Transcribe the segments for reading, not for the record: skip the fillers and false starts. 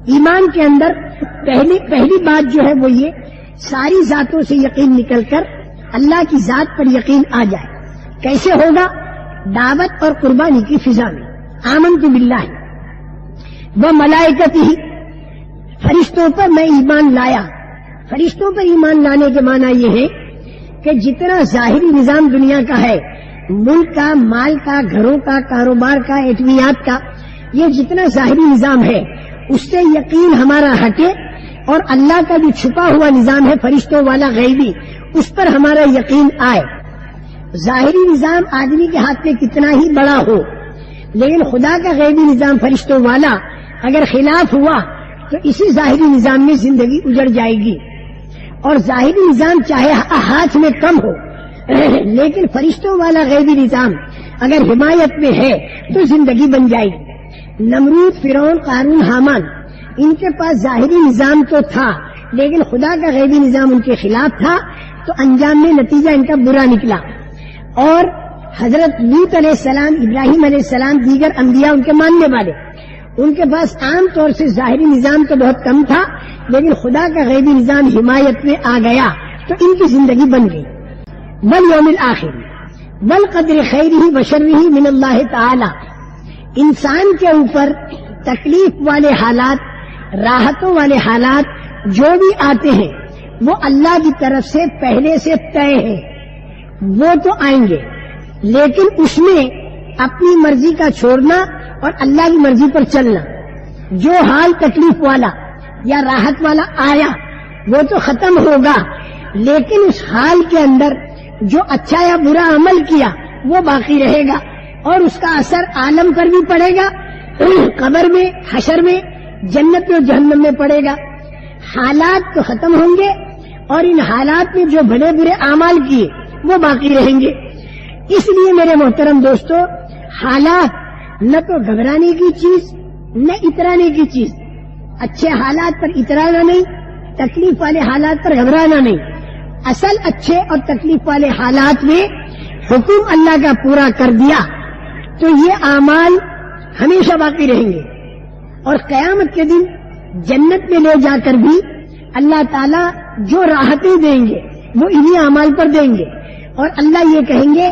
ایمان کے اندر پہلی بات جو ہے وہ یہ ساری ذاتوں سے یقین نکل کر اللہ کی ذات پر یقین آ جائے. کیسے ہوگا؟ دعوت اور قربانی کی فضا میں. آمنت باللہ و ملائکتہ، فرشتوں پر میں ایمان لایا. فرشتوں پر ایمان لانے کے معنی یہ ہے کہ جتنا ظاہری نظام دنیا کا ہے، ملک کا، مال کا، گھروں کا، کاروبار کا، ایٹمیات کا، یہ جتنا ظاہری نظام ہے اس سے یقین ہمارا ہٹے اور اللہ کا جو چھپا ہوا نظام ہے فرشتوں والا غیبی، اس پر ہمارا یقین آئے. ظاہری نظام آدمی کے ہاتھ میں کتنا ہی بڑا ہو، لیکن خدا کا غیبی نظام فرشتوں والا اگر خلاف ہوا تو اسی ظاہری نظام میں زندگی اجڑ جائے گی. اور ظاہری نظام چاہے ہاتھ میں کم ہو لیکن فرشتوں والا غیبی نظام اگر حمایت میں ہے تو زندگی بن جائے گی. نمرود، فرعون، قارون، حامان، ان کے پاس ظاہری نظام تو تھا لیکن خدا کا غیبی نظام ان کے خلاف تھا، تو انجام میں نتیجہ ان کا برا نکلا. اور حضرت لوط علیہ السلام، ابراہیم علیہ السلام، دیگر انبیاء ان کے ماننے والے، ان کے پاس عام طور سے ظاہری نظام تو بہت کم تھا لیکن خدا کا غیبی نظام حمایت میں آ گیا تو ان کی زندگی بن گئی. والیوم الآخر والقدر خیرہ وشرہ من اللہ تعالی، انسان کے اوپر تکلیف والے حالات، راحتوں والے حالات جو بھی آتے ہیں وہ اللہ کی طرف سے پہلے سے طے ہیں، وہ تو آئیں گے، لیکن اس میں اپنی مرضی کا چھوڑنا اور اللہ کی مرضی پر چلنا. جو حال تکلیف والا یا راحت والا آیا وہ تو ختم ہوگا، لیکن اس حال کے اندر جو اچھا یا برا عمل کیا وہ باقی رہے گا اور اس کا اثر عالم پر بھی پڑے گا، قبر میں، حشر میں، جنت میں، جہنم میں پڑے گا. حالات تو ختم ہوں گے اور ان حالات میں جو بھلے برے اعمال کیے وہ باقی رہیں گے. اس لیے میرے محترم دوستو، حالات نہ تو گھبرانے کی چیز نہ اترانے کی چیز. اچھے حالات پر اترانا نہیں، تکلیف والے حالات پر گھبرانا نہیں. اصل اچھے اور تکلیف والے حالات میں حکم اللہ کا پورا کر دیا تو یہ اعمال ہمیشہ باقی رہیں گے اور قیامت کے دن جنت میں لے جا کر بھی اللہ تعالیٰ جو راحتیں دیں گے وہ انہی اعمال پر دیں گے. اور اللہ یہ کہیں گے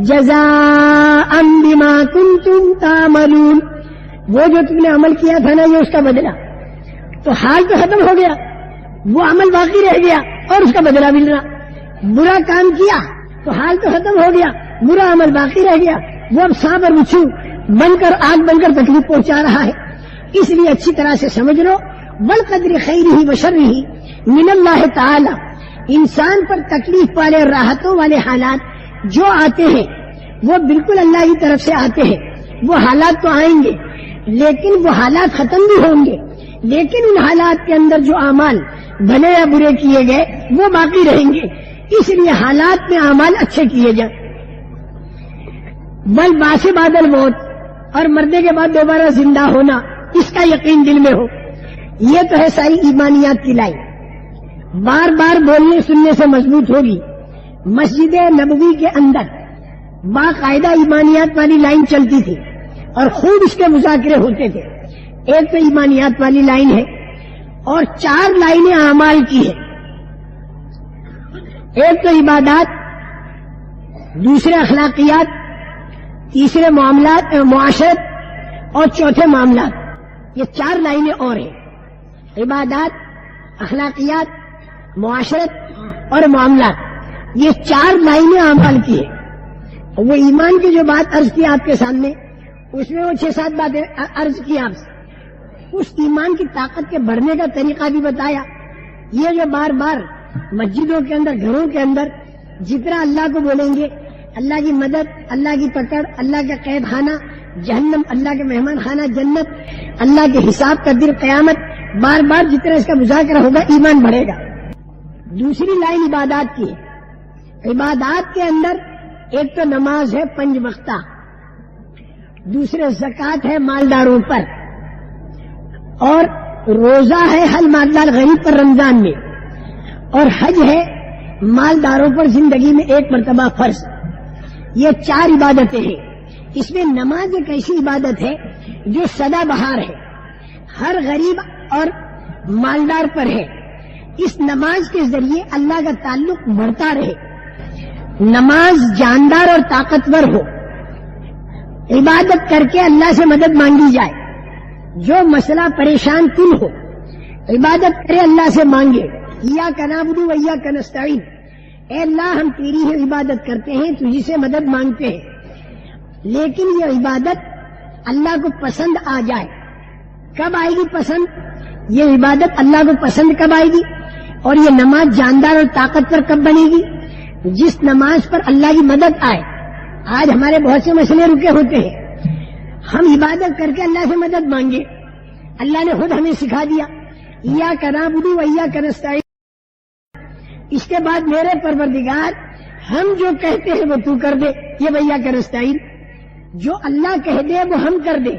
جزاء بما کنتم تعملون، وہ جو تم نے عمل کیا تھا نا یہ اس کا بدلہ. تو حال تو ختم ہو گیا، وہ عمل باقی رہ گیا اور اس کا بدلہ مل رہا. برا کام کیا تو حال تو ختم ہو گیا، برا عمل باقی رہ گیا، وہ اب سانپ اور بچھو بن کر آگ بن کر تکلیف پہنچا رہا ہے. اس لیے اچھی طرح سے سمجھ لو، والقدر خیرہ وشرہ من اللہ تعالی، انسان پر تکلیف والے اور راحتوں والے حالات جو آتے ہیں وہ بالکل اللہ کی طرف سے آتے ہیں. وہ حالات تو آئیں گے لیکن وہ حالات ختم بھی ہوں گے، لیکن ان حالات کے اندر جو اعمال بھلے یا برے کیے گئے وہ باقی رہیں گے. اس لیے حالات میں اعمال اچھے کیے جائیں. والبعث بعد الموت، اور مرنے کے بعد دوبارہ زندہ ہونا، اس کا یقین دل میں ہو. یہ تو ہے ساری ایمانیات کی لائن، بار بار بولنے سننے سے مضبوط ہوگی. مسجد نبوی کے اندر باقاعدہ ایمانیات والی لائن چلتی تھی اور خوب اس کے مذاکرے ہوتے تھے. ایک تو ایمانیات والی لائن ہے اور 4 لائنیں اعمال کی ہے. ایک تو عبادات، دوسرے اخلاقیات، تیسرے معاملات معاشرت اور چوتھے معاملات. یہ 4 لائنیں اور ہیں، عبادات، اخلاقیات، معاشرت اور معاملات. یہ 4 لائنیں اعمال کی ہیں. وہ ایمان کی جو بات عرض کی آپ کے سامنے، اس میں وہ 6-7 باتیں عرض کی آپ سے. اس ایمان کی طاقت کے بڑھنے کا طریقہ بھی بتایا. یہ جو بار بار مسجدوں کے اندر، گھروں کے اندر جتنا اللہ کو بولیں گے، اللہ کی مدد، اللہ کی پکڑ، اللہ کا قید خانہ جہنم، اللہ کے مہمان خانہ جنت، اللہ کے حساب کا دن قیامت، بار بار جتنا اس کا مذاکرہ ہوگا ایمان بڑھے گا. دوسری لائن عبادات کی ہے. عبادات کے اندر ایک تو نماز ہے 5 وقتہ، دوسرے زکوٰۃ ہے مالداروں پر، اور روزہ ہے ہر مالدار غریب پر رمضان میں، اور حج ہے مالداروں پر زندگی میں 1 مرتبہ فرض. یہ 4 عبادتیں ہیں. اس میں نماز ایک ایسی عبادت ہے جو سدا بہار ہے. ہر غریب اور مالدار پر ہے. اس نماز کے ذریعے اللہ کا تعلق بڑھتا رہے. نماز جاندار اور طاقتور ہو. عبادت کر کے اللہ سے مدد مانگی جائے. جو مسئلہ پریشان کن ہو عبادت کرے, اللہ سے مانگے. ایاک نعبد و ایاک نستعین, اے اللہ ہم تیری ہی عبادت کرتے ہیں, تجھی سے مدد مانگتے ہیں. لیکن یہ عبادت اللہ کو پسند آ جائے. کب آئے گی پسند؟ یہ عبادت اللہ کو پسند کب آئے گی؟ اور یہ نماز جاندار اور طاقتور کب بنے گی؟ جس نماز پر اللہ کی مدد آئے. آج ہمارے بہت سے مسئلے رکے ہوتے ہیں, ہم عبادت کر کے اللہ سے مدد مانگے. اللہ نے خود ہمیں سکھا دیا ایاک نعبد و ایاک نستعین. اس کے بعد میرے پروردگار ہم جو کہتے ہیں وہ تو کر دے, یہ ایاک نستعین. جو اللہ کہہ دے وہ ہم کر دے,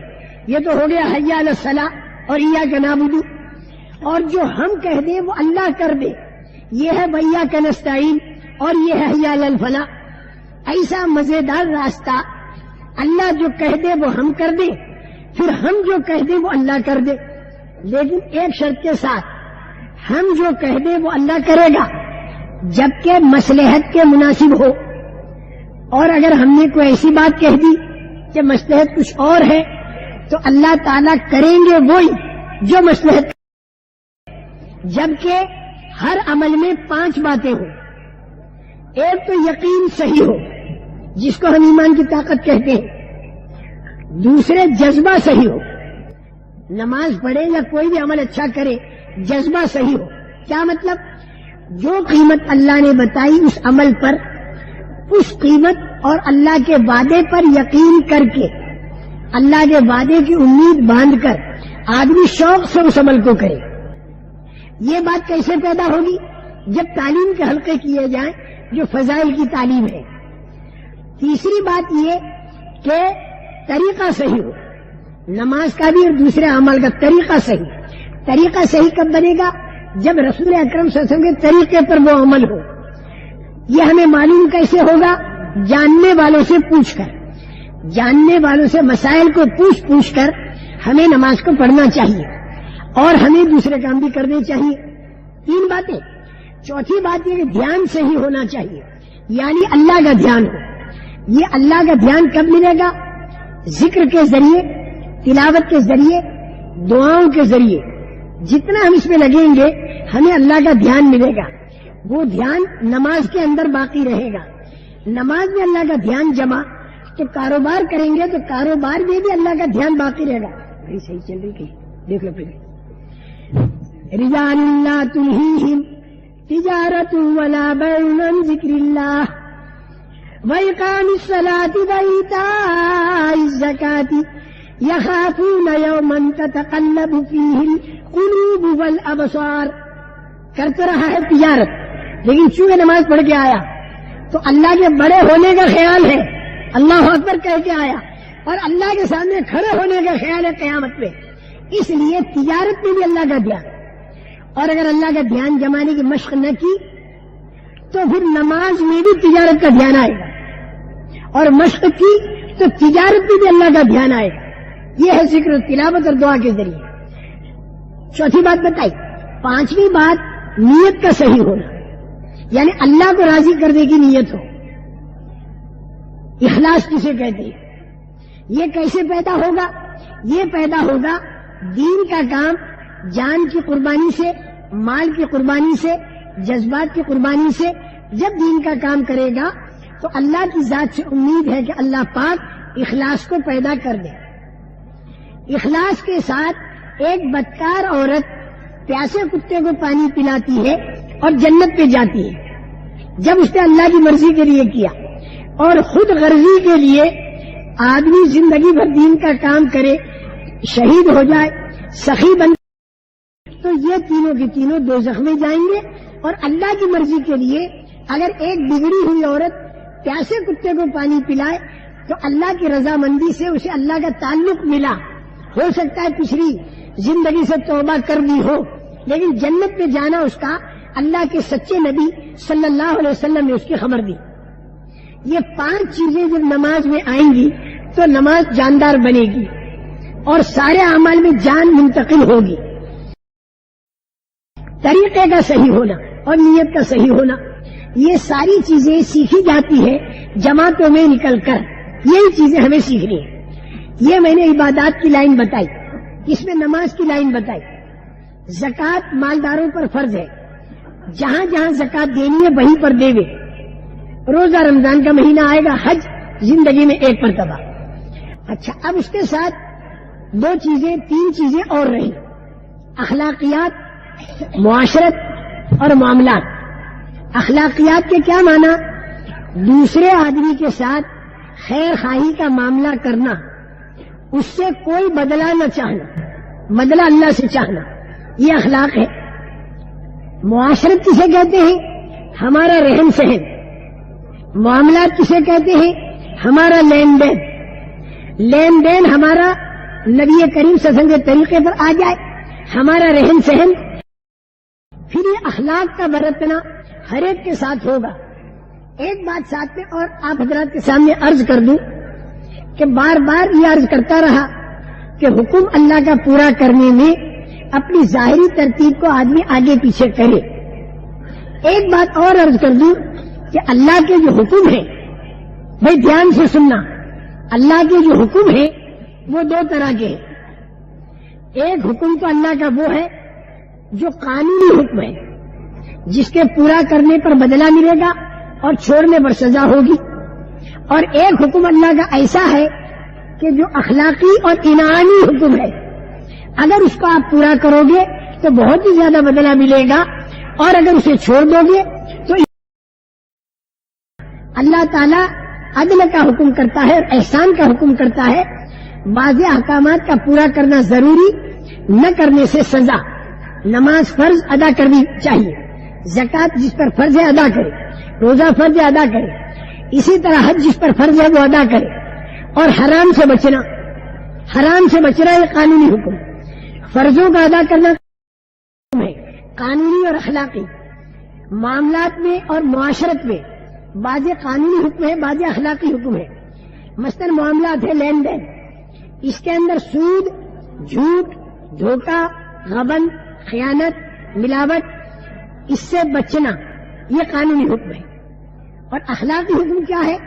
یہ تو ہو گیا حی علی الصلاۃ اور ایاک نعبد. اور جو ہم کہہ دیں وہ اللہ کر دے, یہ ہے ایاک نستعین اور یہ ہے حی علی الفلاح. ایسا مزیدار راستہ, اللہ جو کہہ دے وہ ہم کر دیں, پھر ہم جو کہہ دیں وہ اللہ کر دے. لیکن ایک شرط کے ساتھ, ہم جو کہہ دیں وہ اللہ کرے گا جبکہ مصلحت کے مناسب ہو. اور اگر ہم نے کوئی ایسی بات کہہ دی کہ مصلحت کچھ اور ہے تو اللہ تعالیٰ کریں گے وہی جو مصلحت. جبکہ ہر عمل میں 5 باتیں ہوں. ایک تو یقین صحیح ہو جس کو ہم ایمان کی طاقت کہتے ہیں. دوسرے جذبہ صحیح ہو, نماز پڑھے یا کوئی بھی عمل اچھا کرے جذبہ صحیح ہو. کیا مطلب؟ جو قیمت اللہ نے بتائی اس عمل پر, اس قیمت اور اللہ کے وعدے پر یقین کر کے, اللہ کے وعدے کی امید باندھ کر آدمی شوق سے اس عمل کو کرے. یہ بات کیسے پیدا ہوگی؟ جب تعلیم کے حلقے کیے جائیں جو فضائل کی تعلیم ہے. تیسری بات یہ کہ طریقہ صحیح ہو, نماز کا بھی اور دوسرے اعمال کا طریقہ صحیح. طریقہ صحیح کب بنے گا؟ جب رسول اکرم صلی اللہ علیہ وسلم کے طریقے پر وہ عمل ہو. یہ ہمیں معلوم کیسے ہوگا؟ جاننے والوں سے پوچھ کر, جاننے والوں سے مسائل کو پوچھ کر ہمیں نماز کو پڑھنا چاہیے اور ہمیں دوسرے کام بھی کرنے چاہیے. 3 باتیں. چوتھی بات یہ کہ دھیان صحیح ہونا چاہیے, یعنی اللہ کا دھیان ہو. یہ اللہ کا دھیان کب ملے گا؟ ذکر کے ذریعے, تلاوت کے ذریعے, دعاؤں کے ذریعے. جتنا ہم اس میں لگیں گے ہمیں اللہ کا دھیان ملے گا. وہ دھیان نماز کے اندر باقی رہے گا. نماز میں اللہ کا دھیان جمع تو کاروبار کریں گے تو کاروبار میں بھی اللہ کا دھیان باقی رہے گا. صحیح چل رہی کہ دیکھ لو پھر. رجال لا تلہیہم تجارت ولا بیع عن ذکر اللہ وإقام الصلاة وإيتاء الزکاة یخافون یوما تتقلب فیہ القلوب والابصار. کرتا رہا ہے تجارت, لیکن چونکہ نماز پڑھ کے آیا تو اللہ کے بڑے ہونے کا خیال ہے, اللہ اکبر کہہ کے آیا, اور اللہ کے سامنے کھڑے ہونے کا خیال ہے قیامت میں. اس لیے تجارت میں بھی اللہ کا دھیان. اور اگر اللہ کا دھیان جمانے کی مشق نہ کی تو پھر نماز میں بھی تجارت کا دھیان آئے گا, اور مشق کی تو تجارت میں بھی اللہ کا دھیان آئے گا. یہ ہے ذکر, تلاوت اور دعا کے ذریعے. چوتھی بات بتائی. 5ویں بات نیت کا صحیح ہونا, یعنی اللہ کو راضی کرنے کی نیت ہو. اخلاص کسے کہتے ہیں؟ یہ کیسے پیدا ہوگا؟ یہ پیدا ہوگا دین کا کام جان کی قربانی سے, مال کی قربانی سے, جذبات کی قربانی سے. جب دین کا کام کرے گا تو اللہ کی ذات سے امید ہے کہ اللہ پاک اخلاص کو پیدا کر دے. اخلاص کے ساتھ ایک بدکار عورت پیاسے کتے کو پانی پلاتی ہے اور جنت پہ جاتی ہے جب اس نے اللہ کی مرضی کے لیے کیا. اور خود غرضی کے لیے آدمی زندگی بھر دین کا کام کرے, شہید ہو جائے, سخی بن, تو یہ تینوں کے تینوں دوزخ میں جائیں گے. اور اللہ کی مرضی کے لیے اگر ایک بگڑی ہوئی عورت پیاسے کتے کو پانی پلائے تو اللہ کی رضامندی سے اسے اللہ کا تعلق ملا. ہو سکتا ہے پچھلی زندگی سے توبہ کر دی ہو, لیکن جنت میں جانا اس کا اللہ کے سچے نبی صلی اللہ علیہ وسلم نے اس کی خبر دی. یہ 5 چیزیں جب نماز میں آئیں گی تو نماز جاندار بنے گی. اور سارے اعمال میں جان منتقل ہوگی. طریقے کا صحیح ہونا اور نیت کا صحیح ہونا، یہ ساری چیزیں سیکھی جاتی ہے جماعتوں میں نکل کر. یہی چیزیں ہمیں سیکھنی ہیں. یہ میں نے عبادات کی لائن بتائی، اس میں نماز کی لائن بتائی. زکوٰۃ مالداروں پر فرض ہے، جہاں جہاں زکوٰۃ دینی ہے وہیں پر دے گے. روزہ رمضان کا مہینہ آئے گا، حج زندگی میں ایک مرتبہ. اچھا، اب اس کے ساتھ تین چیزیں اور رہیں: اخلاقیات، معاشرت اور معاملات. اخلاقیات کے کیا معنی؟ دوسرے آدمی کے ساتھ خیر خواہی کا معاملہ کرنا، اس سے کوئی بدلہ نہ چاہنا، بدلہ اللہ سے چاہنا، یہ اخلاق ہے. معاشرت کسے کہتے ہیں؟ ہمارا رہن سہن. معاملات کسے کہتے ہیں؟ ہمارا لین دین. لین دین ہمارا نبی کریم صلی اللہ علیہ وسلم کے طریقے پر آ جائے، ہمارا رہن سہن. پھر یہ اخلاق کا برتنا ہر ایک کے ساتھ ہوگا. ایک بات ساتھ میں اور آپ حضرات کے سامنے عرض کر دوں کہ بار بار یہ عرض کرتا رہا کہ حکم اللہ کا پورا کرنے میں اپنی ظاہری ترتیب کو آدمی آگے پیچھے کرے. ایک بات اور عرض کر دوں کہ اللہ کے جو حکم ہیں، بھائی دھیان سے سننا، اللہ کے جو حکم ہیں وہ دو طرح کے ہیں. ایک حکم تو اللہ کا وہ ہے جو قانونی حکم ہے، جس کے پورا کرنے پر بدلہ ملے گا اور چھوڑنے پر سزا ہوگی. اور ایک حکم اللہ کا ایسا ہے کہ جو اخلاقی اور انعامی حکم ہے، اگر اس کو آپ پورا کرو گے تو بہت ہی زیادہ بدلہ ملے گا، اور اگر اسے چھوڑ دو گے تو اللہ تعالیٰ عدل کا حکم کرتا ہے اور احسان کا حکم کرتا ہے. بعض احکامات کا پورا کرنا ضروری، نہ کرنے سے سزا. نماز فرض ادا کرنی چاہیے، زکوٰۃ جس پر فرض ہے ادا کرے، روزہ فرض ہے ادا کرے، اسی طرح حج جس پر فرض ہے وہ ادا کرے. اور حرام سے بچنا، حرام سے بچنا یہ قانونی حکم. فرضوں کا ادا کرنا ہے قانونی اور اخلاقی. معاملات میں اور معاشرت میں بعض قانونی حکم ہے، بعض اخلاقی حکم ہے. مثلا معاملات ہے لین دین، اس کے اندر سود، جھوٹ، دھوکہ، غبن، خیانت، ملاوٹ، اس سے بچنا یہ قانونی حکم ہے. اور اخلاقی حکم کیا ہے؟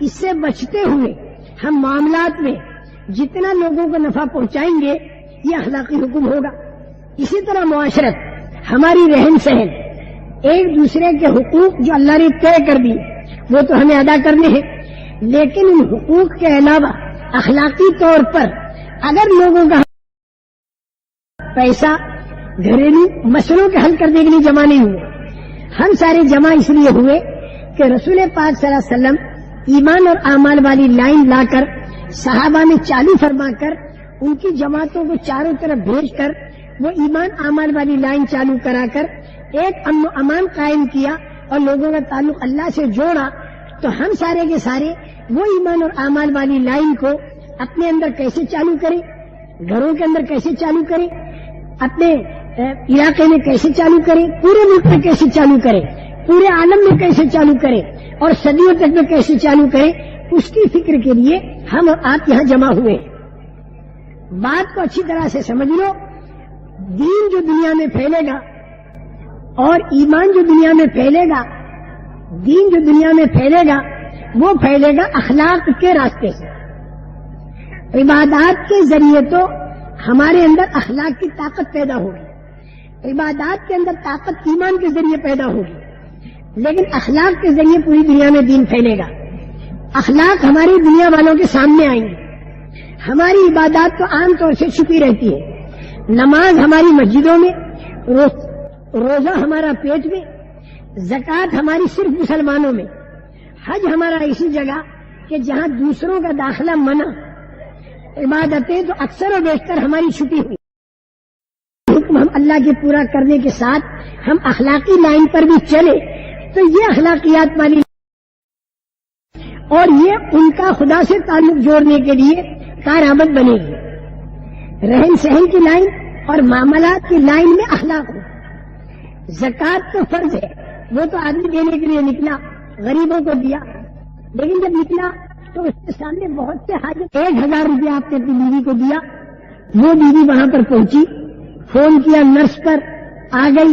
اس سے بچتے ہوئے ہم معاملات میں جتنا لوگوں کو نفع پہنچائیں گے یہ اخلاقی حکم ہوگا. اسی طرح معاشرت، ہماری رہن سہن، ایک دوسرے کے حقوق جو اللہ نے طے کر دی وہ تو ہمیں ادا کرنے ہیں، لیکن ان حقوق کے علاوہ اخلاقی طور پر اگر لوگوں کا پیسہ گھریلو مسئلوں کے حل کرنے کے لیے جمع نہیں ہوئے. ہم سارے جمع اس لیے ہوئے کہ رسول پاک صلی اللہ علیہ وسلم ایمان اور اعمال والی لائن لا کر صحابہ میں چالو فرما کر ان کی جماعتوں کو چاروں طرف بھیج کر وہ ایمان اعمال والی لائن چالو کرا کر ایک امن و امان قائم کیا اور لوگوں کا تعلق اللہ سے جوڑا. تو ہم سارے کے سارے وہ ایمان اور اعمال والی لائن کو اپنے اندر کیسے چالو کریں، گھروں کے اندر کیسے چالو کریں، اپنے علاقے میں کیسے چالو کریں، پورے ملک میں کیسے چالو کریں، پورے عالم میں کیسے چالو کریں اور صدیوں تک میں کیسے چالو کریں، اس کی فکر کے لیے ہم اور آپ یہاں جمع ہوئے. بات کو اچھی طرح سے سمجھ لو. دین جو دنیا میں پھیلے گا اور ایمان جو دنیا میں پھیلے گا، دین جو دنیا میں پھیلے گا وہ پھیلے گا اخلاق کے راستے سے. عبادات کے ذریعے تو ہمارے اندر اخلاق کی طاقت پیدا ہوگی، عبادات کے اندر طاقت ایمان کے ذریعے پیدا ہوگی، لیکن اخلاق کے ذریعے پوری دنیا میں دین پھیلے گا. اخلاق ہماری دنیا والوں کے سامنے آئیں گے. ہماری عبادات تو عام طور سے چھپی رہتی ہے. نماز ہماری مسجدوں میں، روزہ ہمارا پیٹ میں، زکوٰۃ ہماری صرف مسلمانوں میں، حج ہمارا ایسی جگہ کہ جہاں دوسروں کا داخلہ منع، عبادتیں تو اکثر و بیشتر ہماری چھپی ہوئی. حکم ہم اللہ کے پورا کرنے کے ساتھ ہم اخلاقی لائن پر بھی چلے تو یہ اخلاقیات والی اور یہ ان کا خدا سے تعلق جوڑنے کے لیے کارآمد بنے گی. رہن سہن کی لائن اور معاملات کی لائن میں اخلاق ہو. زکوٰۃ تو فرض ہے، وہ تو آدمی دینے کے لیے نکلا، غریبوں کو دیا، لیکن جب نکلا تو اس کے سامنے بہت سے حاجت. 1000 روپیہ آپ نے اپنی بیوی کو دیا وہ بیوی وہاں پر پہنچی، فون کیا نرس پر، آ گئی،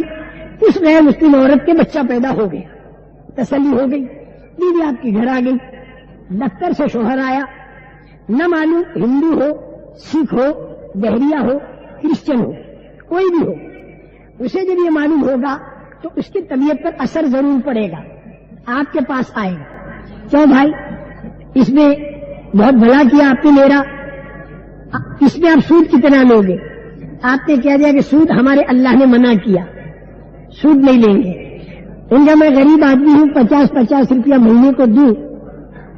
اس غیر مسلم عورت کے بچہ پیدا ہو گیا، تسلی ہو گئی، بیوی آپ کے گھر آ گئی، دفتر سے شوہر آیا، نہ معلوم ہندو ہو، سکھ ہو، بحریہ ہو، کرسچن ہو، کوئی بھی ہو، اسے جب یہ معلوم ہوگا تو اس کی طبیعت پر اثر ضرور پڑے گا، آپ کے پاس آئے گا، کیوں بھائی اس میں بہت بھلا کیا آپ نے میرا، اس میں آپ سود کتنا لوگے؟ آپ نے کہہ دیا کہ سود ہمارے اللہ نے منع کیا، سود نہیں لیں گے۔ ان کا میں غریب آدمی ہوں، 50 روپیہ مہینے کو دوں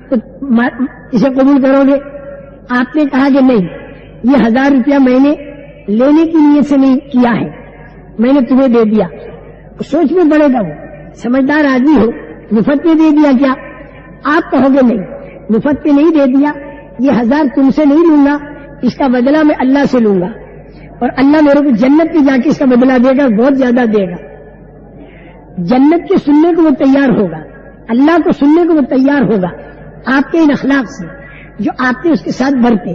تو اسے قبول کرو گے؟ آپ نے کہا کہ نہیں، یہ 1000 روپیہ میں نے لینے کی نیت سے نہیں کیا ہے، میں نے تمہیں دے دیا۔ سوچ میں پڑے گا، وہ سمجھدار آدمی ہو، مفت میں دے دیا کیا؟ آپ کہو گے نہیں، مفت میں نہیں دے دیا، یہ 1000 تم سے نہیں لوں گا، اس کا بدلہ میں اللہ سے لوں گا، اور اللہ میرے کو جنت میں جا کے اس کا بدلہ دے گا، بہت زیادہ دے گا۔ جنت کے سننے کو وہ تیار ہوگا، اللہ کو سننے کو وہ تیار ہوگا، آپ کے ان اخلاق سے جو آپ نے اس کے ساتھ برتے۔